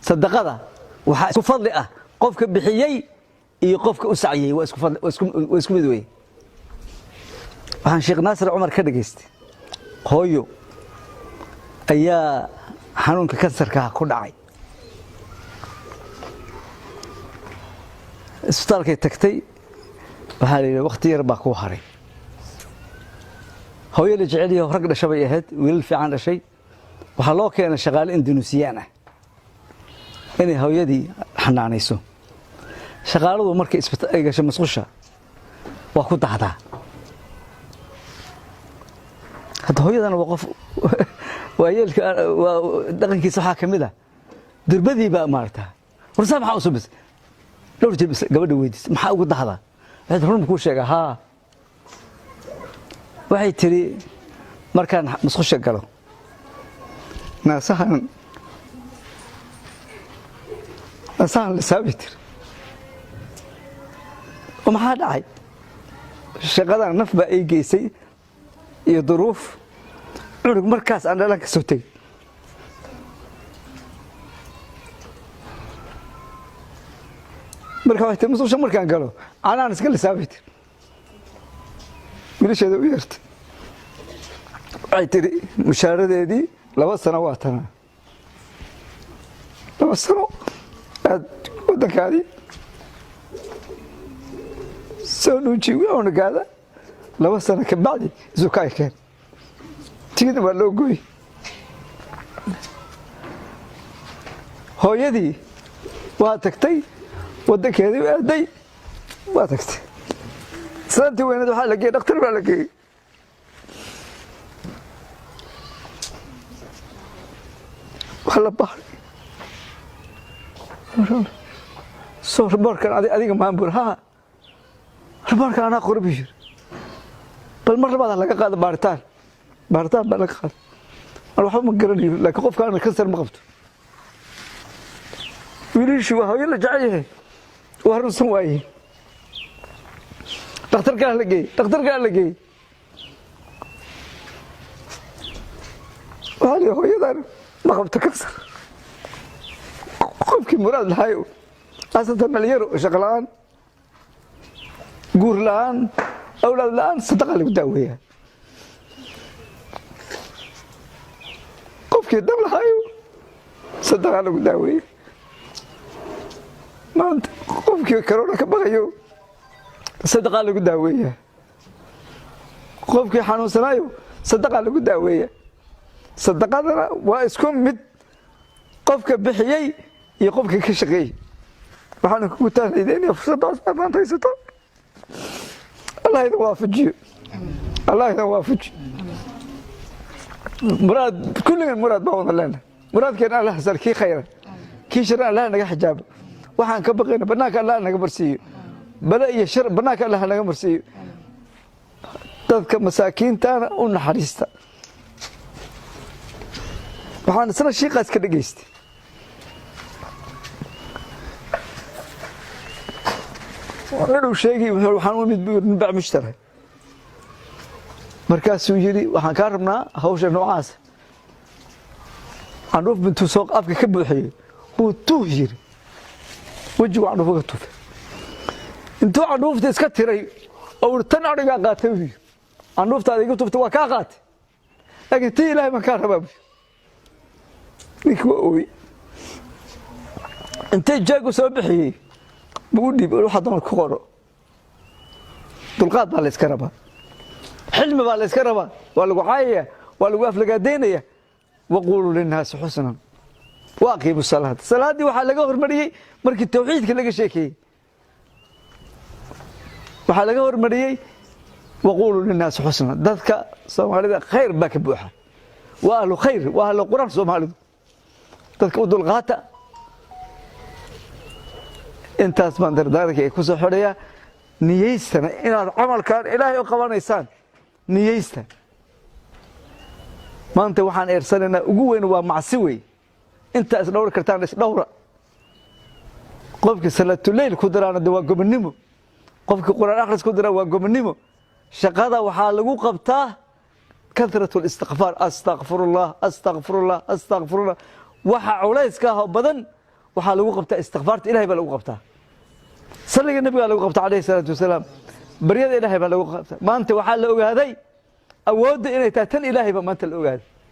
sadaqada waxa isku fadli ah qofka bixiyay iyo qofka u saciyay waa isku fadli waa isku mid weey waxaan Sheekh Naasir Umar ka dhageystay hooyo ayaa xanuunka kansarka ku dhacay isbitaalka tagtay waxa la waqti yar baa ku haray hooyada jeceliyo rag dhashay ahayd wiil fiican dhashay waxa loo keenay shaqaale Indoneesiyaan ah inay hooyadii xanaanayso shaqaaladu markay isbitaal ay gasho masqusha waa ku dahdaa hada hooyadana waa qof waayeelka waa dhaqankiisa waxa kamid ah durbadii baa maarta warsaab waxa usoo bis dhowr jeer gabadha weydiis maxaa ugu dahdaa waxay run ku sheegay ha waxay tiri markaan masqusha galo naasahan la saabtir وما دعي شغلان نف با اي geysay iyo duruuf urug markaas aan dhalan ka soo tagay markaa waxay musu markaan galo aan iska lisaabit wiilasheeda u yeertay ay tiri mushaaradeedii 2 sano waa tan 2 sano aad wadankaadii سونوجي وأنا قاعدة لو سنة كبعدي زكاي كان تيجي ما لوجوي هو يدي واتكتي ودك هذي وادي واتكتي سنتي وين هذا حالك يا دكتور بالك ولا بحر صور بركان هذه ما نبر ها ربك أنا قرب يجر بالمرة بعد لقى قاعد بارتان بلقى قاعد أروح مقرني لكن خوف كان كسر مقبته يقول شو هو يلا جاي وهرب سواي دكتور قال لقي وهذا هو يدار مقبته كسر خوف كي مراد الهايو أصلا مليار شغلان قول الآن أولاد الآن صدق اللي بداويها قف كده هايو صدق اللي بداويها ما أنت قف كده كورونا كبغيو صدق اللي بداويها قف كده حنون سنايو صدق اللي بداويها صدق هذا واسكم مد قف كبحيي يقف كشقي وحنا كوتان إذا يفسد ما تيسط الله يوافقك الله يوافقك مراد كل مراد بعوض لنا مراد كان الله حسن كي خير كي شر الله نجح حجاب وحن كبقينا بناك الله نجبرسي بلا يشر بناك الله نجبرسي تذكر مساكين تانا ونحرستا وحن سنة شيء قاس كده جيستي وأنا شيء وحنا نبيع مشتري مركز سويجري وحنا كاربنا هوش نوعاس عنروف بنتو سوق أفك كبحي هو توجري وجوا عنروف قطوف انتو عنروف تسكتري أو تنعري قاتوي عنروف تادي قطوف توكاقات لكن تي لا مكان رباب نكوي انت جاكو سبحي بودي بروح أضمن كورو دلقات بالإسكربة حلم بالإسكربة والوعية والوقف لقدينية وقولوا للناس حسنا واقيموا الصلاة دي وحال لقوا مريي مركي التوحيد كل شيء وحال لقوا مريي وقولوا للناس حسنا ذاتك صومالي خير باك بوحة وأهل خير وأهل القرآن صومالي ذاتك ودلقاتا انت اسمان دردارك ay ku soo xoraya niyeystana inaad amalkan ilaahay u qabanaysan niyeysta maanta waxaan eersanayna ugu weyn waa macsi weey inta is dhowr kartaan is dhowra qofka salaatu leyl ku daraana waa gobonimo qofka quraan akhris ku dara waa gobonimo shaqada waxa lagu qabtaa kathratul istighfar astaghfirullah waxa culayska badan waxaa lagu qabtaa istikfaarta ilahay baa lagu qabtaa salliga nabigaa lagu qabtaa calayhi salaatu wasalaam baryada ilaahay baa lagu qabtaa maanta waxaa la ogaaday awoodda inay tahay tan ilaahay baa maanta la ogaaday